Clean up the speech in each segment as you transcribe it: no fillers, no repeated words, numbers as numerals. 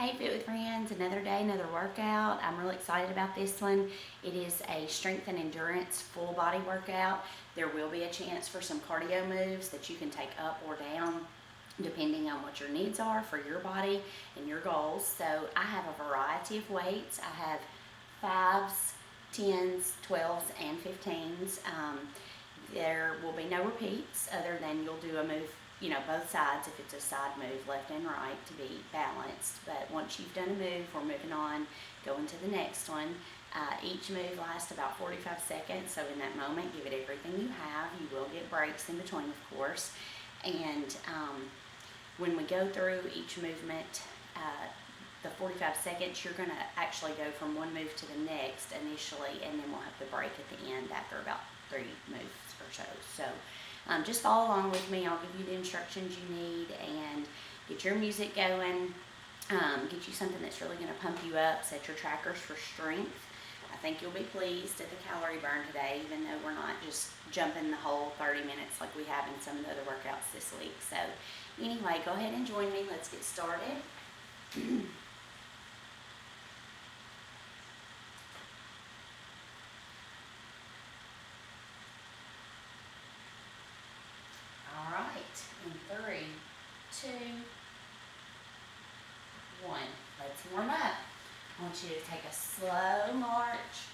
Hey Fit with Friends, another day, another workout. I'm really excited about this one. It is a strength and endurance full body workout. There will be a chance for some cardio moves that you can take up or down depending on what your needs are for your body and your goals. So I have a variety of weights. I have 5s, 10s, 12s, and 15s. There will be no repeats other than you'll do a move, both sides if it's a side move, left and right, to be balanced. But once you've done a move, we're moving on, going to the next one. Each move lasts about 45 seconds, so in that moment, give it everything you have. You will get breaks in between, of course. And when we go through each movement, the 45 seconds, you're going to actually go from one move to the next initially, and then we'll have the break at the end after about 3 moves or so. So just follow along with me. I'll give you the instructions you need and get your music going, get you something that's really going to pump you up, set your trackers for strength. I think you'll be pleased at the calorie burn today, even though we're not just jumping the whole 30 minutes like we have in some of the other workouts this week. So anyway, go ahead and join me. Let's get started. All right, in 3, 2, 1. Let's warm up. I want you to take a slow march,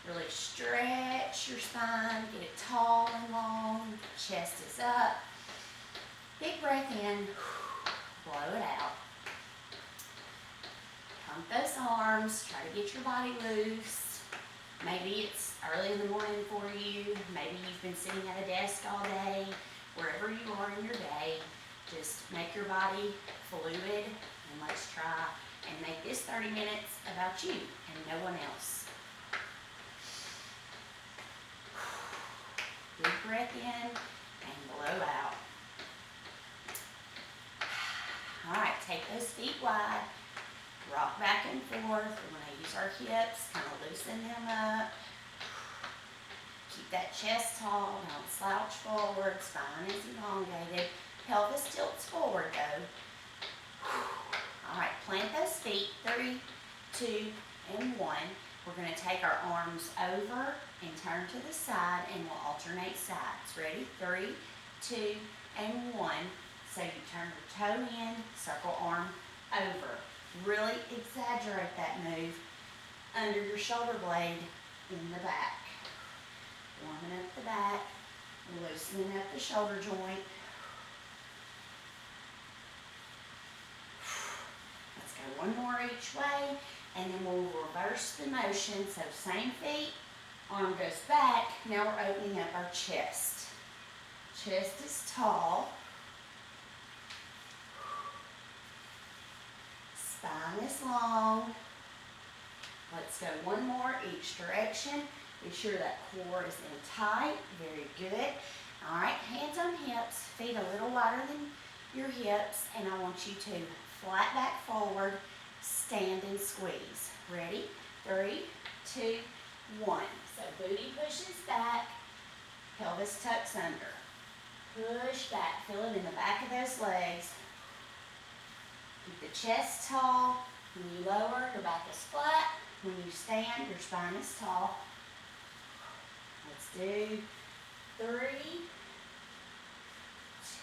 really stretch your spine, get it tall and long, chest is up. Big breath in, blow it out. Pump those arms, try to get your body loose. Maybe it's early in the morning for you, maybe you've been sitting at a desk all day. Wherever you are in your day, just make your body fluid, and let's try and make this 30 minutes about you and no one else. Deep breath in and blow out. All right, take those feet wide, rock back and forth. We're going to use our hips, kind of loosen them up. Keep that chest tall, don't slouch forward, spine is elongated, pelvis tilts forward though. All right, plant those feet, 3, 2, and 1. We're going to take our arms over and turn to the side, and we'll alternate sides. Ready? 3, 2, and 1. So you turn your toe in, circle arm over. Really exaggerate that move under your shoulder blade in the back. Warming up the back, loosening up the shoulder joint. Let's go one more each way, and then we'll reverse the motion. So same feet, arm goes back. Now we're opening up our chest. Chest is tall. Spine is long. Let's go one more each direction. Be sure that core is in tight. Very good. All right, hands on hips, feet a little wider than your hips, and I want you to flat back forward, stand and squeeze. Ready? 3, 2, 1. So booty pushes back, pelvis tucks under. Push back, feel it in the back of those legs. Keep the chest tall. When you lower, your back is flat. When you stand, your spine is tall. Let's do 3,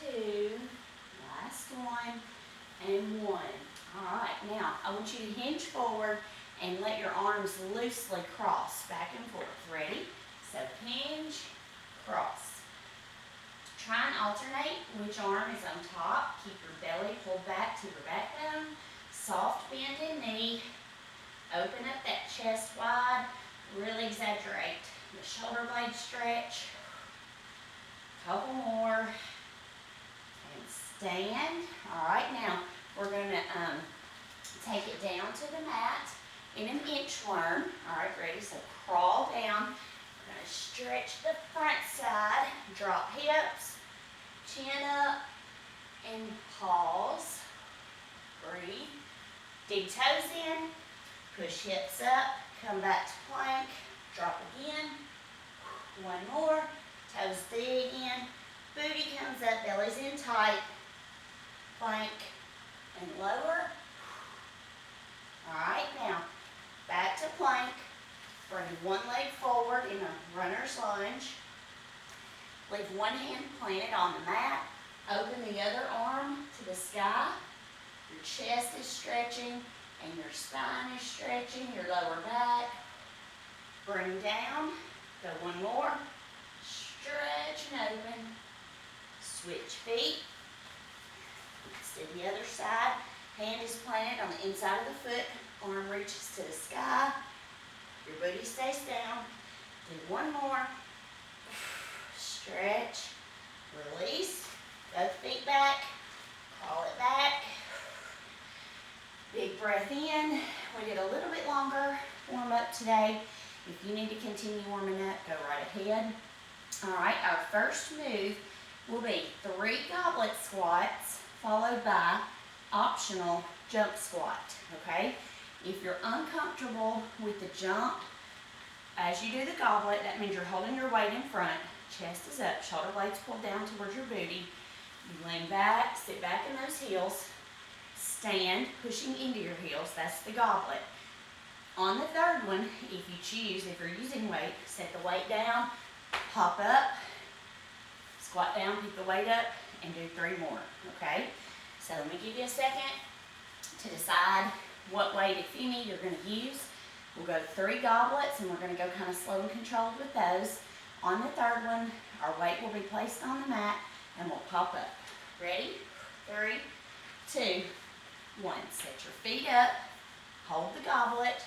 2, last one, and 1. All right, now I want you to hinge forward and let your arms loosely cross back and forth. Ready? So hinge, cross. Try and alternate which arm is on top. Keep your belly pulled back to your backbone. Soft bend in knee. Open up that chest wide. Really exaggerate the shoulder blade stretch. Couple more. And stand. All right, now we're going to take it down to the mat in an inchworm. All right, ready? So crawl down. We're going to stretch the front side. Drop hips. Chin up. And pause. Breathe. Dig toes in. Push hips up, come back to plank, drop again. One more, toes dig in, booty comes up, belly's in tight. Plank and lower. plank. Bring one leg forward in a runner's lunge. Leave one hand planted on the mat. Open the other arm to the sky. Your chest is stretching and your spine is stretching, your lower back. Bring down. Go one more. Stretch and open. Switch feet. Let's do the other side. Hand is planted on the inside of the foot. Arm reaches to the sky. Your booty stays down. Do one more. Stretch. Release. Both feet back. Crawl it back. Big breath in. We did a little bit longer warm up today. If you need to continue warming up, go right ahead. All right, our first move will be 3 goblet squats followed by optional jump squat, okay? If you're uncomfortable with the jump, as you do the goblet, that means you're holding your weight in front, chest is up, shoulder blades pulled down towards your booty. You lean back, sit back in those heels, stand, pushing into your heels, that's the goblet. On the third one, if you choose, if you're using weight, set the weight down, hop up, squat down, pick the weight up, and do 3 more, okay? So let me give you a second to decide what weight, if any, you're going to use. We'll go 3 goblets, and we're going to go kind of slow and controlled with those. On the third one, our weight will be placed on the mat, and we'll pop up. Ready? 3, 2, 1. Set your feet up, hold the goblet,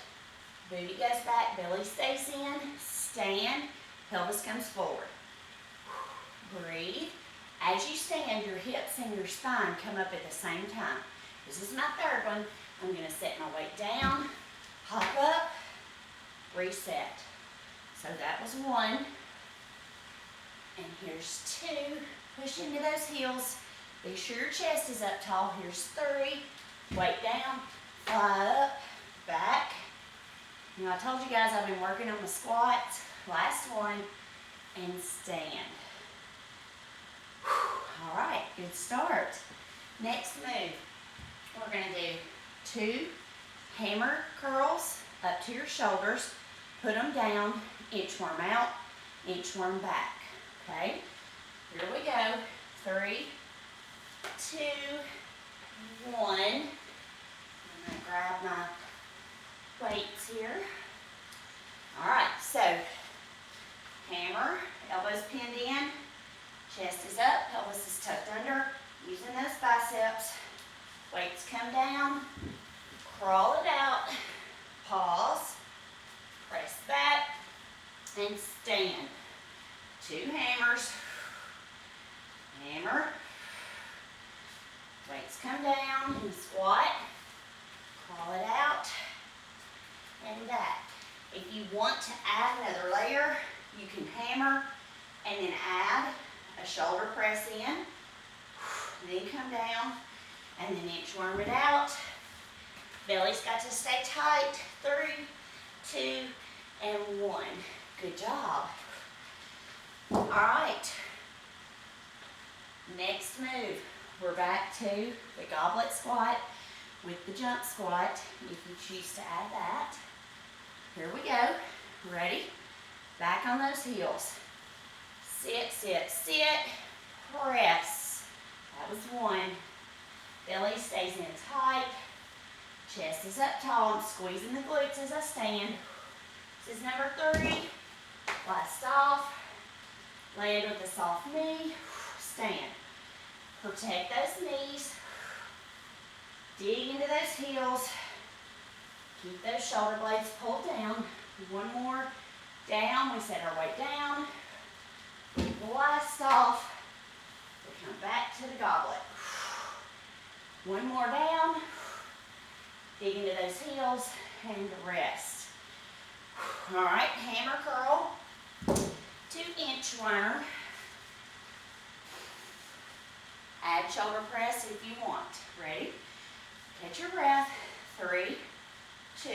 booty goes back, belly stays in, stand, pelvis comes forward. Breathe. As you stand, your hips and your spine come up at the same time. This is my third one. I'm going to set my weight down, hop up, reset. So that was 1. And here's 2. Push into those heels. Be sure your chest is up tall. Here's 3. Weight down, fly up, back. Now I told you guys I've been working on the squats. Last one, and stand. All right, good start. Next move, we're going to do 2 hammer curls up to your shoulders. Put them down, inchworm out, inchworm back. Okay, here we go. 3, 2, 1. I'm going to grab my weights here. All right, so hammer, elbows pinned in, chest is up, pelvis is tucked under, using those biceps. Weights come down, crawl it out, pause, press back, and stand. 2 hammers, hammer, weights come down, and squat, crawl it out, and back. If you want to add another layer, you can hammer and then add a shoulder press in, then come down, and then inchworm it out. Belly's got to stay tight. 3, 2, and 1. Good job. All right. Next move, we're back to the goblet squat with the jump squat, if you choose to add that. Here we go. Ready? Back on those heels. Sit, sit, sit. Press. That was 1. Belly stays in tight. Chest is up tall. I'm squeezing the glutes as I stand. This is number 3. Last off. Land with a soft knee. Stand. Protect those knees. Dig into those heels. Keep those shoulder blades pulled down. 1 more. Down. We set our weight down. Blast off. We come back to the goblet. 1 more down. Dig into those heels and rest. All right, hammer curl to inchworm. Add shoulder press if you want. Ready? Catch your breath. 3, 2,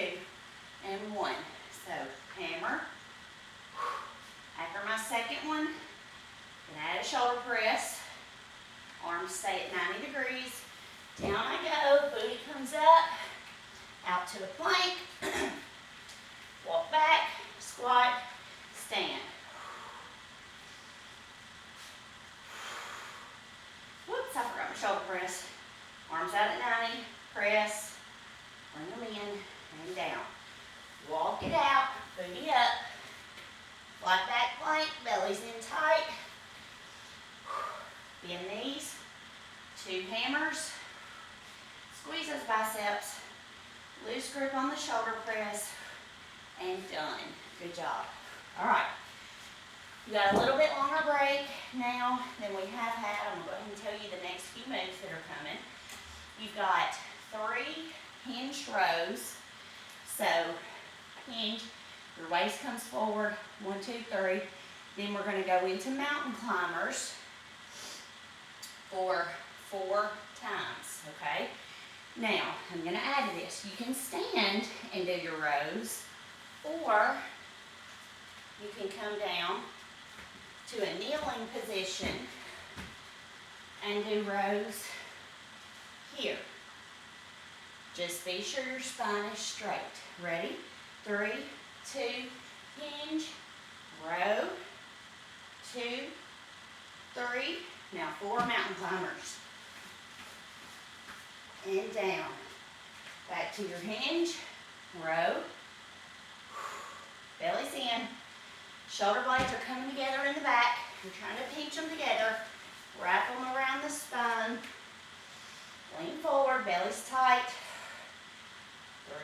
and 1. So hammer. After my second one, then add a shoulder press. Arms stay at 90 degrees. Down I go. Booty comes up. Out to the plank. Walk back, squat, stand. Whoops, I forgot my shoulder press. Arms out at 90, press, bring them in and down. Walk it out, booty up. Flat back plank, belly's in tight. Bend knees, 2 hammers. Squeeze those biceps. Loose grip on the shoulder press. And done. Good job. All right. You got a little bit longer break now than we have had. I'm going to go ahead and tell you the next few moves that are coming. You've got 3 hinged rows. So hinge, your waist comes forward, 1, 2, 3. Then we're going to go into mountain climbers for 4 times, okay? Now, I'm going to add to this. You can stand and do your rows, or you can come down to a kneeling position and do rows here. Just be sure your spine is straight. Ready? 3, 2, hinge, row, 2, 3. Now 4 mountain climbers. And down. Back to your hinge, row. Belly's in. Shoulder blades are coming together in the back. You're trying to pinch them together. Wrap them around the spine. Lean forward, belly's tight.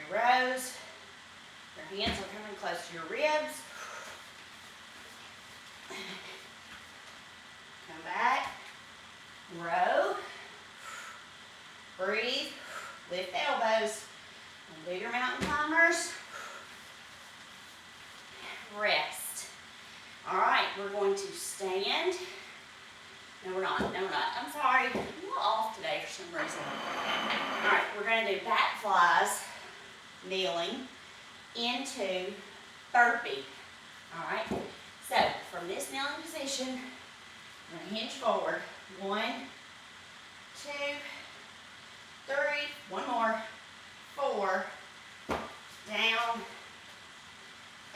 3 rows. Your hands are coming close to your ribs. Come back. Row. Breathe. Lift elbows. And do your mountain climbers. Rest. All right, we're going to stand. No, we're not. No, we're not. I'm sorry. I'm a little off today for some reason. All right, we're going to do back flies, kneeling, into burpee. All right, so from this kneeling position, I'm going to hinge forward. 1, 2, 3, 1 more, 4, down,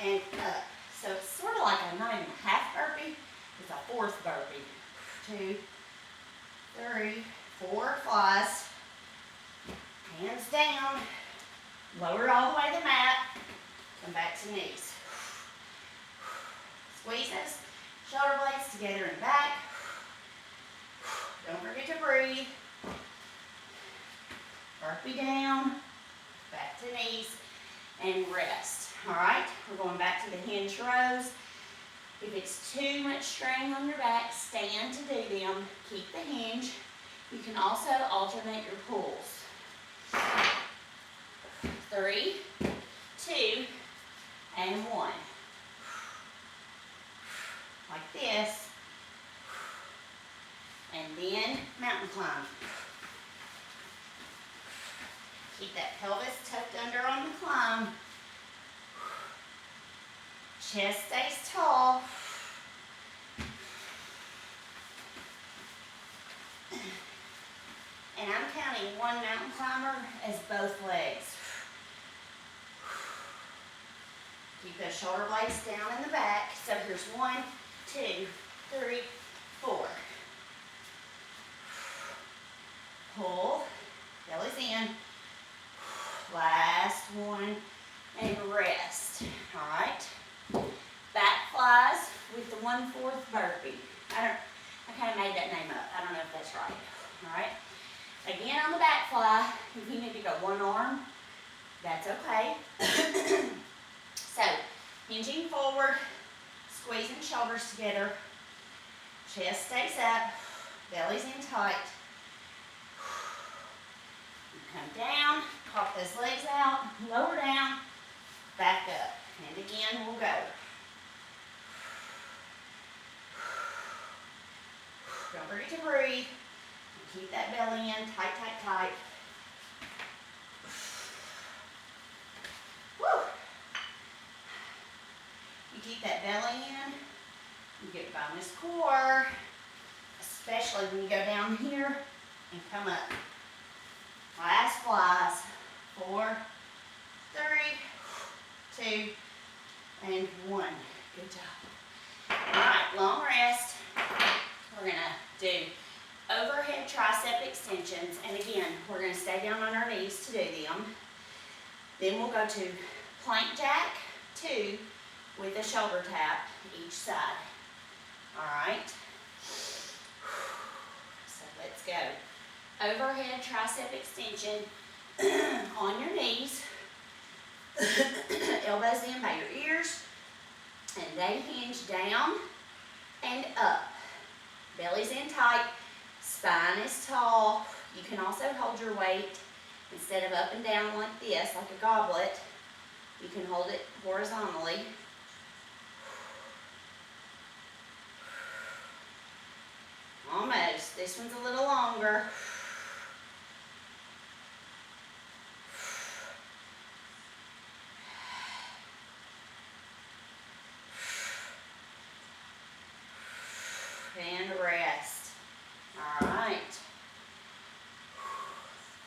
and up. So it's sort of like not even a half burpee, it's a 4th burpee. 2, 3, 4 flies. Hands down. Lower it all the way to the mat. Come back to knees. Squeeze those shoulder blades together and back. Don't forget to breathe. Burpee down. Back to knees. And rest. Alright, we're going back to the hinge rows. If it's too much strain on your back, stand to do them. Keep the hinge. You can also alternate your pulls. 3, 2, and 1. Like this. And then mountain climb. Keep that pelvis tucked under on the climb. Chest stays tall. And I'm counting 1 mountain climber as both legs. Keep those shoulder blades down in the back. So here's 1, 2, 3, 4. Pull, belly's in. Last one, and rest. All right. Back flies with the 1/4 burpee. I kind of made that name up. I don't know if that's right. All right. Again on the back fly, if you need to go 1 arm, that's okay. So, hinging forward, squeezing shoulders together, chest stays up, belly's in tight. You come down, pop those legs out, lower down, back up. And again, we'll go. Don't forget to breathe. Keep that belly in, tight, tight, tight. Woo! You keep that belly in, you get bonus core, especially when you go down here and come up. Last flies. 4, 3, 2, Good job. All right, long rest. We're gonna do overhead tricep extensions. And again, we're gonna stay down on our knees to do them. Then we'll go to plank jack 2 with a shoulder tap each side. All right. So let's go. Overhead tricep extension on your knees. Elbows in by your ears. And they hinge down and up. Belly's in tight. Spine is tall. You can also hold your weight instead of up and down like this, like a goblet. You can hold it horizontally. Almost. This one's a little longer. And rest. All right.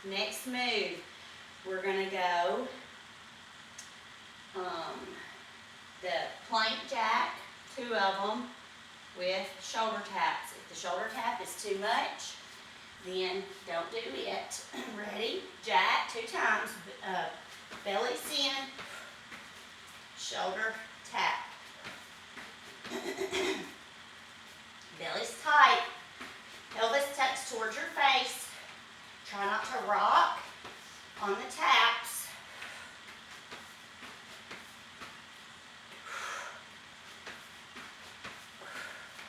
Next move, we're going to go the plank jack, 2 of them, with shoulder taps. If the shoulder tap is too much, then don't do it. Ready? Jack 2 times. Belly's in. Shoulder tap. Belly's tight. Pelvis tucks towards your face. Try not to rock on the taps.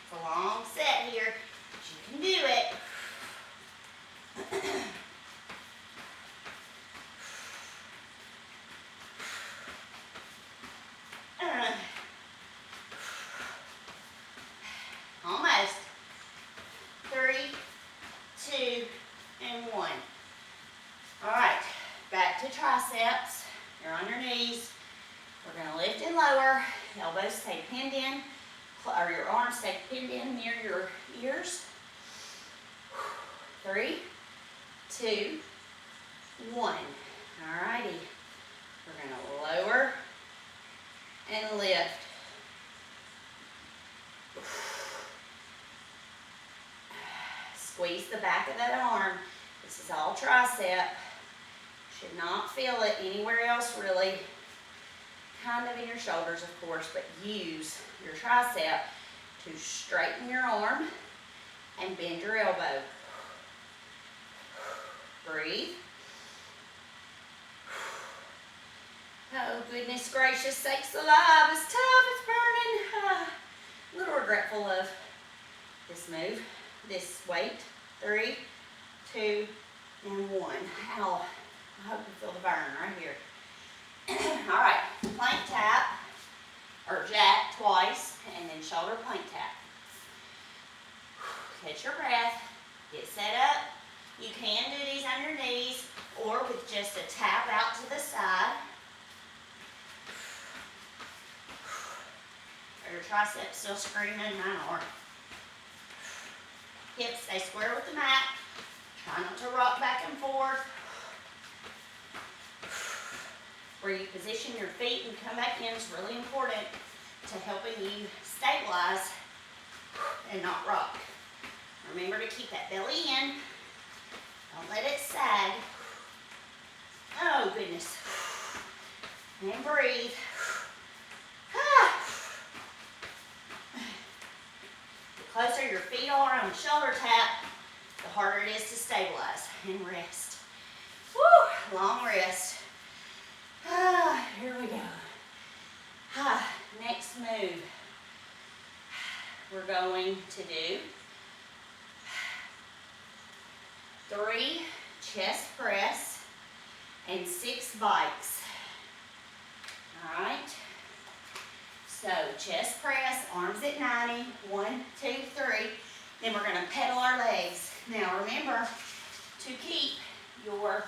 It's a long set here, but you can do it. Almost. 3, 2, and 1. All right, back to triceps. You're on your knees. We're going to lift and lower. Elbows stay pinned in, or your arms stay pinned in near your ears. 3, 2, 1. All righty. We're going to lower and lift. Squeeze the back of that arm. This is all tricep. Should not feel it anywhere else really. Kind of in your shoulders, of course, but use your tricep to straighten your arm and bend your elbow. Breathe. Oh, goodness gracious sakes alive. It's tough. It's burning. A little regretful of this move, this weight. 3, 2, and 1. Ow. I hope you feel the burn right here. All right, plank tap, or jack twice, and then shoulder plank tap. Catch your breath, get set up. You can do these on your knees, or with just a tap out to the side. Are your triceps still screaming? Mine are. Hips stay square with the mat. Try not to rock back and forth. Where you position your feet and come back in is really important to helping you stabilize and not rock. Remember to keep that belly in. Don't let it sag. Oh, goodness. And breathe. The closer your feet are on the shoulder tap, the harder it is to stabilize and rest. Woo! Long rest. Here we go. Next move. We're going to do 3 chest press and 6 bikes. All right. So chest press, arms at 90. 1, 2, 3. Then we're going to pedal our legs. Now remember to keep your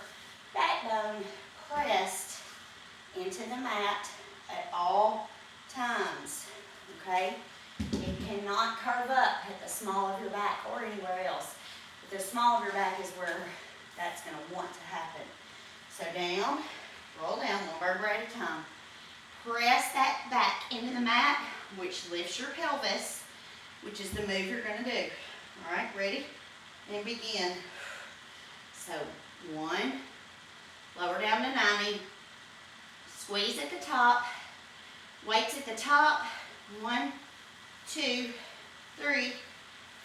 backbone pressed into the mat at all times, okay? It cannot curve up at the small of your back or anywhere else. But the small of your back is where that's going to want to happen. So down, roll down, 1 vertebra at a time. press that back into the mat, which lifts your pelvis, which is the move you're going to do. All right, ready? And begin. So 1, lower down to 90, squeeze at the top, weights at the top, 1, 2, 3,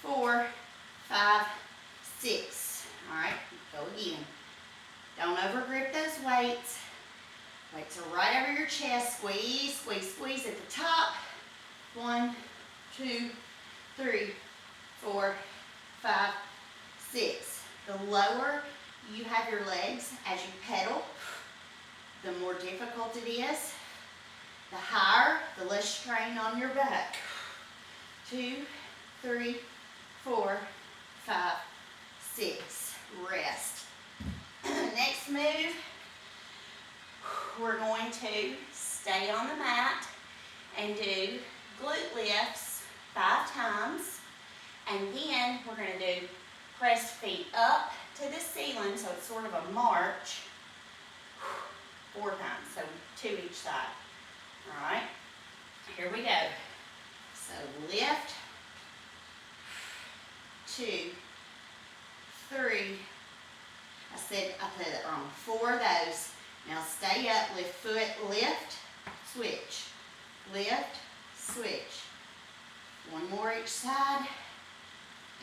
4, 5, 6. All right, go again. Don't overgrip those weights. Weights are right over your chest. Squeeze, squeeze, squeeze at the top. 1, 2, 3, 4, 5, 6. The lower you have your legs as you pedal, the more difficult it is. The higher, the less strain on your back. 2, 3, 4, 5, 6. Rest. Next move, we're going to stay on the mat and do glute lifts 5 times. And then we're going to do press feet up to the ceiling, so it's sort of a march, 4 times, so 2 each side. All right, here we go. So lift, 2, 3, I said that wrong, 4 of those. Now stay up, lift foot, lift, switch, lift, switch. 1 more each side,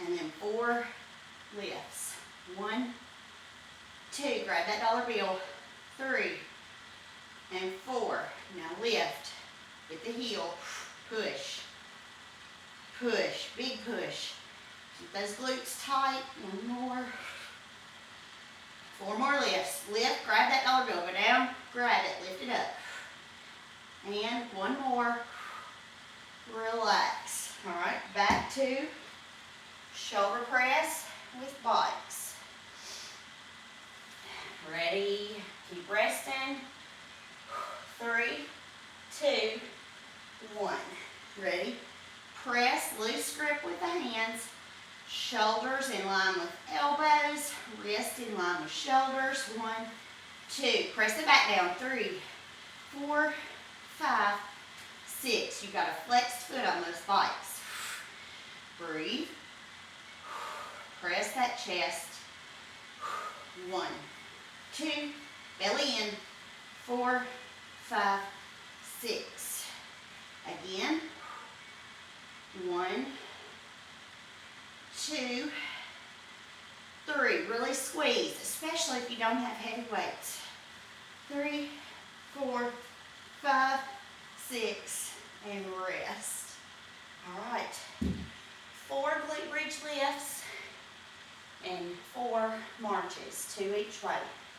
and then 4 lifts. 1, 2, grab that dollar bill, 3, and 4. Now lift, hit the heel, push, push, big push. Keep those glutes tight. 1 more. 4 more lifts. Lift, grab that dollar bill, go down, grab it, lift it up. And 1 more. Relax. All right, back to shoulder press with bikes. Ready? Keep resting. 3, 2, 1. Ready? Press, loose grip with the hands. Shoulders in line with elbows. Wrist in line with shoulders. 1, 2. Press it back down. 3, 4, 5, 6. You've got a flexed foot on those bikes. Breathe. Press that chest. 1, 2. Belly in. 4, 5, 6. Again. 1, 2, 3. Really squeeze, especially if you don't have heavy weights. 3, 4, 5, 6, and rest. All right. 4 glute bridge lifts and 4 marches, 2 each way.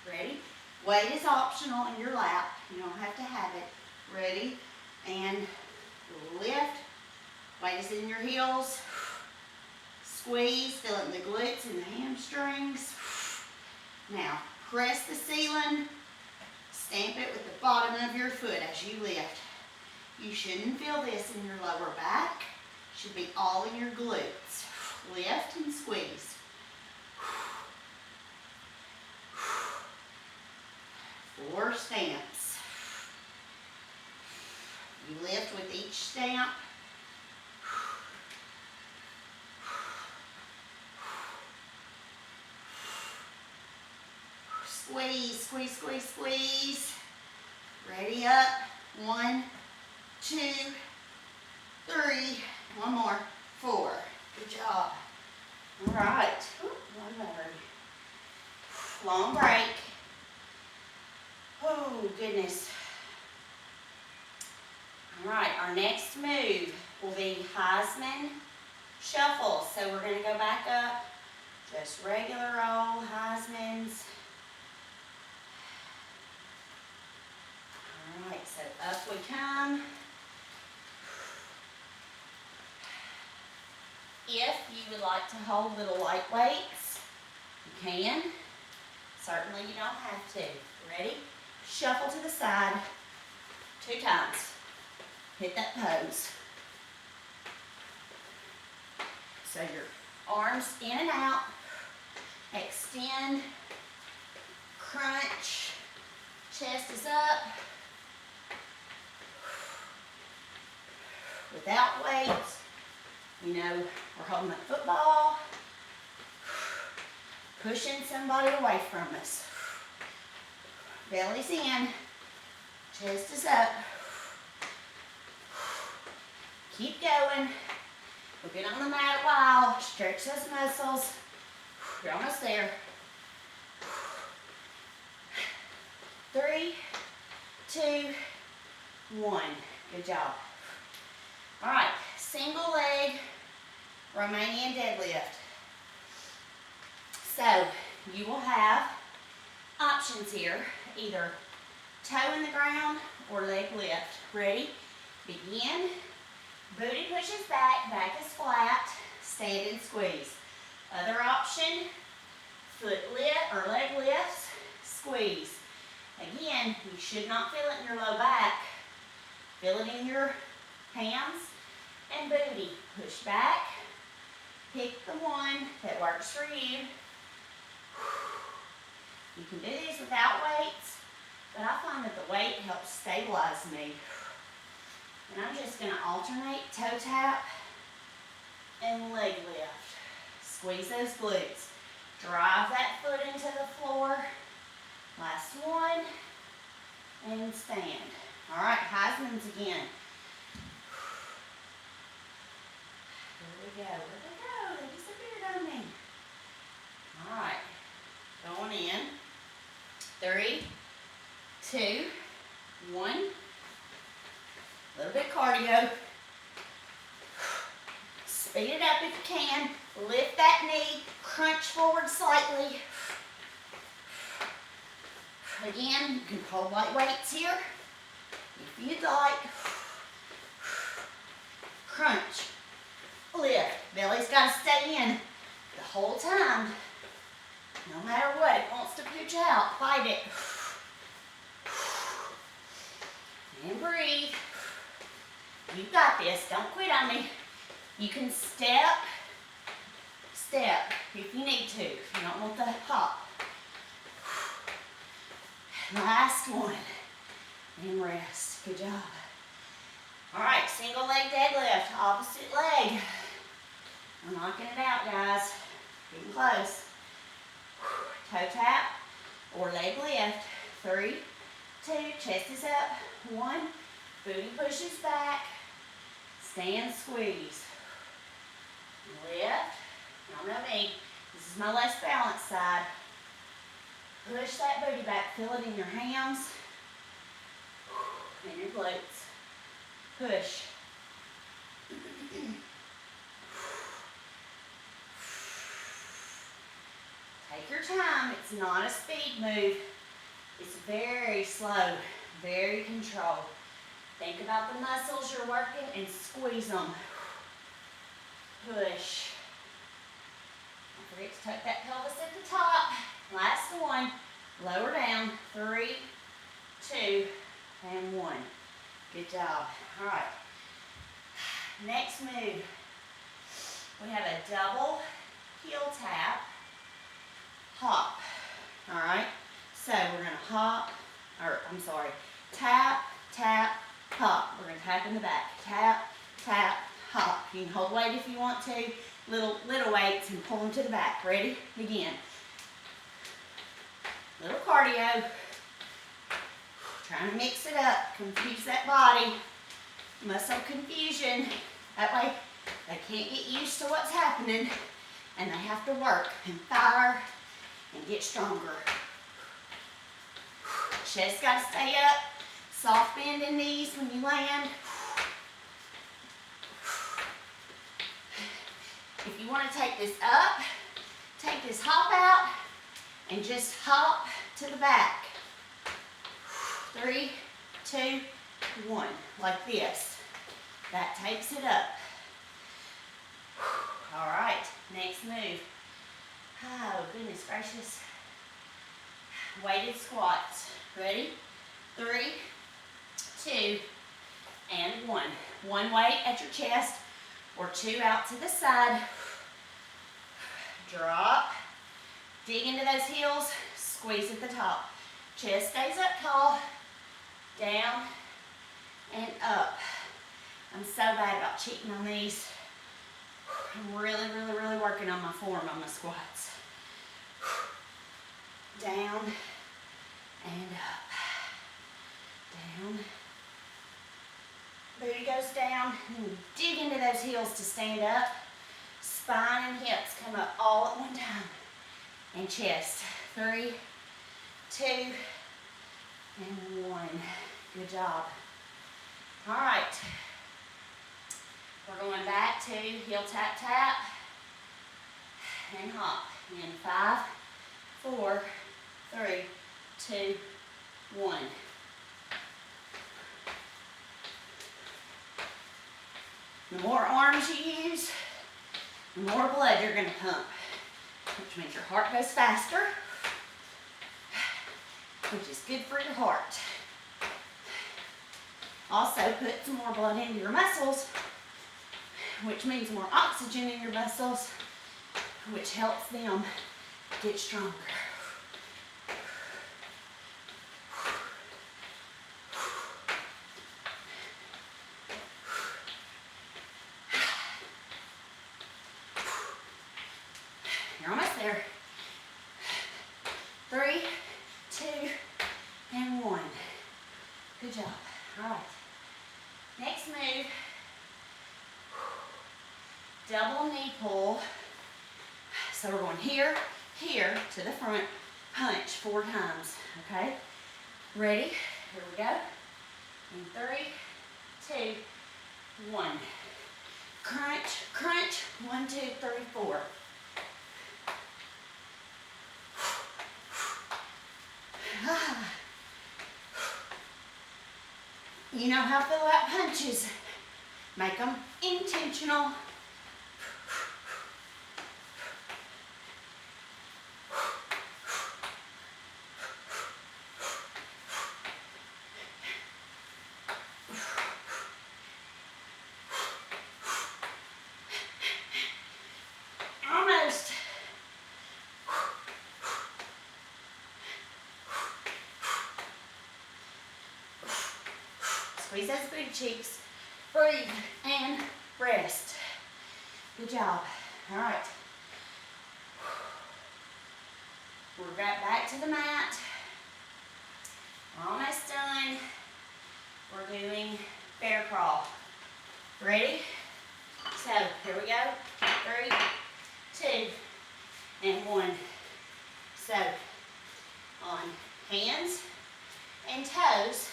Ready? Weight is optional in your lap. You don't have to have it. Ready? And lift. Weight is in your heels. Squeeze, fill in the glutes and the hamstrings. Now, press the ceiling. Stamp it with the bottom of your foot as you lift. You shouldn't feel this in your lower back. It should be all in your glutes. Lift and squeeze. 4 stamps. You lift with each stamp. Squeeze, squeeze, squeeze, squeeze. Ready up. 1, 2, 3. 1 more. 4. Good job. All right. 1 more. Long break. Oh, goodness. All right, our next move will be Heisman shuffle. So we're going to go back up. Just regular old Heismans. All right, so up we come. If you would like to hold little light weights, you can. Certainly you don't have to. Ready? Shuffle to the side 2 times. Hit that pose. So your arms in and out. Extend. Crunch. Chest is up. without weights. You know, we're holding a football, pushing somebody away from us. Belly's in, chest is up. Keep going. We've been on the mat a while. Stretch those muscles. You're almost there. 3, 2, 1. Good job. All right, single leg Romanian deadlift. So you will have options here, either toe in the ground or leg lift. Ready? Begin. Booty pushes back, back is flat, stand and squeeze. Other option, foot lift or leg lifts, squeeze. Again, you should not feel it in your low back. Feel it in your hands and booty. Push back. Pick the one that works for you. You can do these without weights, but I find that the weight helps stabilize me. And I'm just going to alternate toe tap and leg lift. Squeeze those glutes. Drive that foot into the floor. Last one. And stand. All right, Heisman's again. Where we go? Where'd they go? They disappeared on me. All right, going in. 3, 2, 1. A little bit cardio. Speed it up if you can. Lift that knee. Crunch forward slightly. Again, you can hold light weights here if you'd like. Crunch. Lift. Belly's got to stay in the whole time. No matter what, it wants to pooch out. Fight it. And breathe. You've got this. Don't quit on me. You can step if you need to. You don't want the hop. Last one. And rest. Good job. All right, single leg deadlift. Opposite leg. I'm knocking it out, guys. Getting close. Toe tap or leg lift. 3, 2, chest is up. 1, booty pushes back. Stand, squeeze. Lift. Y'all know me. This is my less balanced side. Push that booty back. Feel it in your hands and your glutes. Push. Take your time. It's not a speed move. It's very slow, very controlled. Think about the muscles you're working and squeeze them. Push. Don't forget to tuck that pelvis at the top. Last one. Lower down. 3, 2, and 1. Good job. All right. Next move. We have a double heel tap. Hop. All right. So we're going to hop, tap, tap, hop. We're going to tap in the back. Tap, tap, hop. You can hold weight if you want to. Little weights and pull them to the back. Ready? Begin. Little cardio. Trying to mix it up. Confuse that body. Muscle confusion. That way they can't get used to what's happening and they have to work and fire and get stronger. Chest got to stay up. Soft bend in knees when you land. If you want to take this up, take this hop out and just hop to the back. 3, 2, 1, like this. That takes it up. All right, next move. Oh, goodness gracious. Weighted squats. Ready? 3, 2, and 1. One weight at your chest or 2 out to the side. Drop. Dig into those heels. Squeeze at the top. Chest stays up tall. Down and up. I'm so bad about cheating on these. I'm really, really, really working on my form on my squats. Down and up. Down. Booty goes down. And dig into those heels to stand up. Spine and hips come up all at one time. And chest. 3, 2, and 1. Good job. All right. We're going back to heel tap tap and hop in 5, 4, 3, 2, 1. The more arms you use, the more blood you're going to pump, which means your heart goes faster, which is good for your heart. Also, put some more blood into your muscles, which means more oxygen in your muscles, which helps them get stronger. You're almost there. 3, 2, and 1. Good job. All right. Next move. Double knee pull. So we're going here, here to the front, punch 4 times, okay? Ready? Here we go. In 3, 2, 1. Crunch, crunch, 1, 2, 3, 4. You know how to fill out punches. Make them intentional. Almost. Squeeze those booty cheeks. Breathe and rest. Good job. All right. We're right back to the mat. We're almost done. We're doing bear crawl. Ready? So here we go. 3, 2, and 1. So on hands and toes,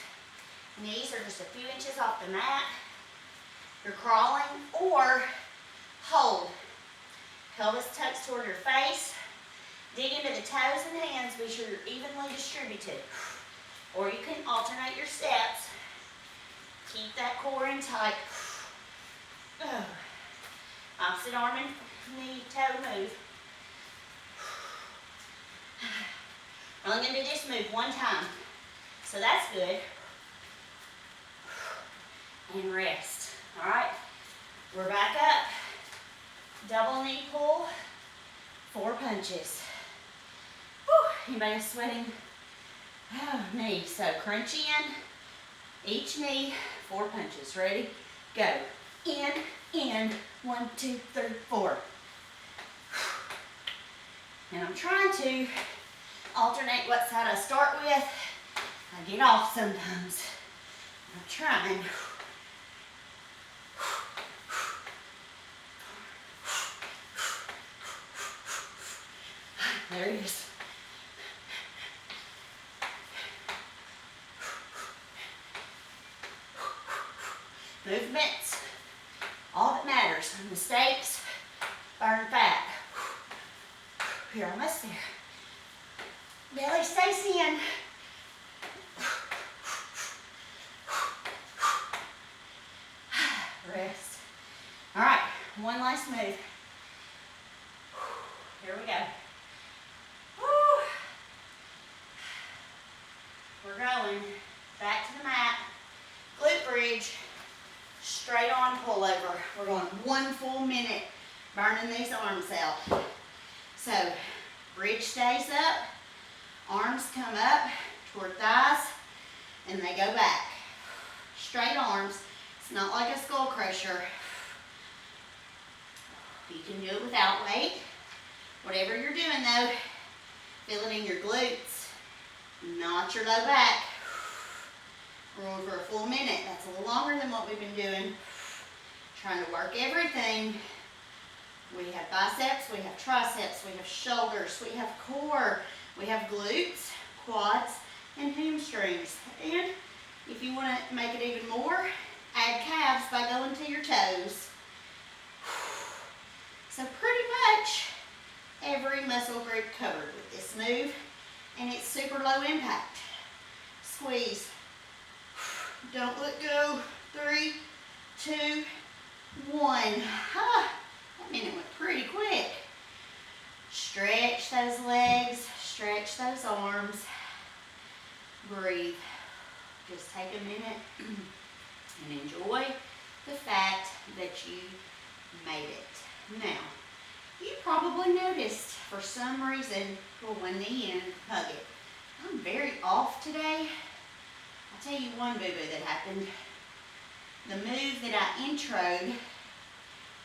knees are just a few inches off the mat. You're crawling or hold. Pelvis tucks toward your face. Dig into the toes and hands, be sure you're evenly distributed. Or you can alternate your steps. Keep that core in tight. Opposite arm and knee toe move. I'm only going to do this move 1 time. So that's good. And rest. All right. We're back up. Double knee pull. 4 punches. Whew. Anybody sweating? Oh, knee. So crunch in. Each knee. 4 punches. Ready? Go. In. 1, 2, 3, 4. And I'm trying to alternate what side I start with. I get off sometimes. I'm trying. There it is. Movements. All that matters. Mistakes burn fat. You're almost there. Belly stays in. Rest. All right, one last move. Here we go. Woo. We're going back to the mat. Glute bridge. Straight on pullover. We're going 1 full minute burning these arms out. So, bridge stays up, arms come up toward thighs, and they go back. Straight arms, It's not like a skull crusher. You can do it without weight. Whatever you're doing though, feel it in your glutes, not your low back. We're going for a full minute. That's a little longer than what we've been doing. Trying to work everything. We have biceps, we have triceps, we have shoulders, we have core, we have glutes, quads, and hamstrings. And if you want to make it even more, add calves by going to your toes. So pretty much every muscle group covered with this move, and it's super low impact. Squeeze. Don't let go. 3, 2, 1. That minute went pretty quick. Stretch those legs, stretch those arms. Breathe. Just take a minute and enjoy the fact that you made it. Now, you probably noticed for some reason, pull one knee in, hug it. I'm very off today. I'll tell you one boo-boo that happened. The move that I introed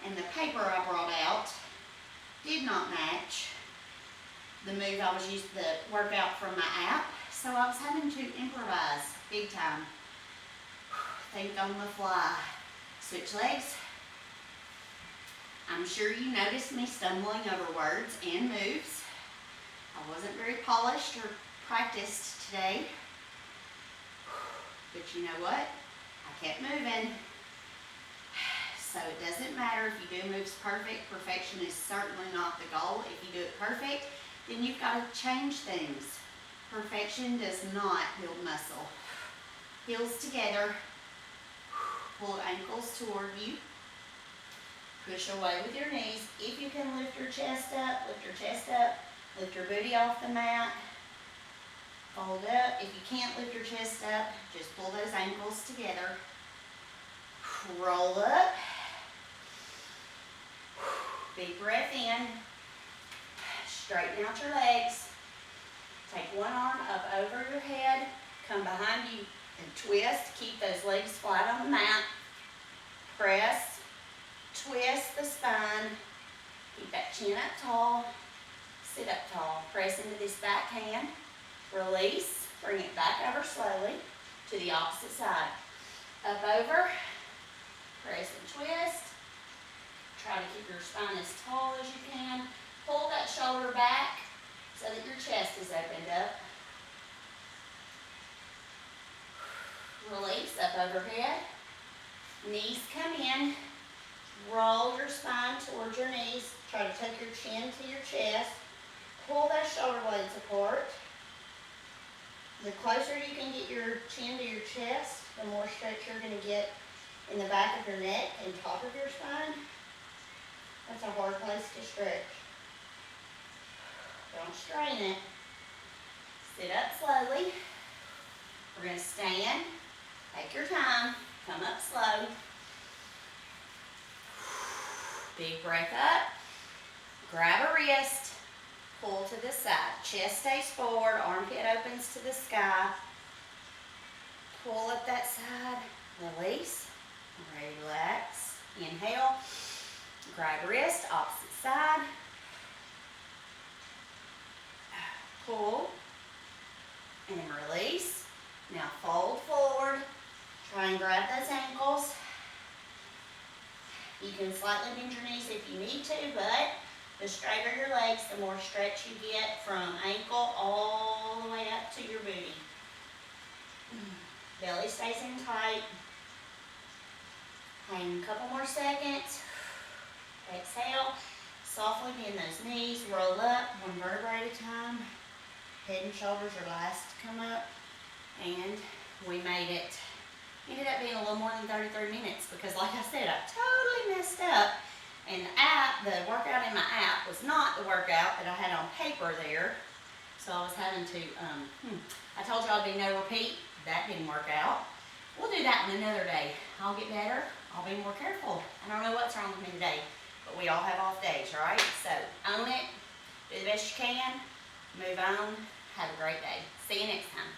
and the paper I brought out did not match the move I was using, the workout from my app. So I was having to improvise big time. Think on the fly. Switch legs. I'm sure you noticed me stumbling over words and moves. I wasn't very polished or practiced today. But you know what? I kept moving. So it doesn't matter if you do moves perfect. Perfection is certainly not the goal. If you do it perfect, then you've got to change things. Perfection does not build muscle. Heels together. Pull ankles toward you. Push away with your knees. If you can lift your chest up, lift your chest up. Lift your booty off the mat. Fold up. If you can't lift your chest up, just pull those ankles together. Roll up. Big breath in. Straighten out your legs. Take one arm up over your head. Come behind you and twist. Keep those legs flat on the mat. Press. Twist the spine. Keep that chin up tall. Sit up tall. Press into this back hand. Release. Bring it back over slowly to the opposite side. Up over. Press and twist. Try to keep your spine as tall as you can. Pull that shoulder back so that your chest is opened up. Release up overhead. Knees come in. Roll your spine towards your knees. Try to tuck your chin to your chest. Pull that shoulder blades apart. The closer you can get your chin to your chest, the more stretch you're going to get in the back of your neck and top of your spine. That's a hard place to stretch. Don't strain it. Sit up slowly. We're going to stand. Take your time. Come up slow. Big breath up. Grab a wrist. Pull to the side. Chest stays forward. Armpit opens to the sky. Pull up that side. Release. Relax. Inhale. Grab wrist. Opposite side. Pull. And release. Now fold forward. Try and grab those ankles. You can slightly bend your knees if you need to, but the straighter your legs, the more stretch you get from ankle all the way up to your booty. Belly stays in tight. Hang a couple more seconds. Exhale. Softly bend those knees. Roll up one vertebrae at a time. Head and shoulders are last to come up. And we made it. Ended up being a little more than 33 minutes because, like I said, I totally messed up. And the workout in my app was not the workout that I had on paper there. So I was having to, I told you I'd be no repeat. That didn't work out. We'll do that one another day. I'll get better. I'll be more careful. I don't know what's wrong with me today, but we all have off days, right? So own it. Do the best you can. Move on. Have a great day. See you next time.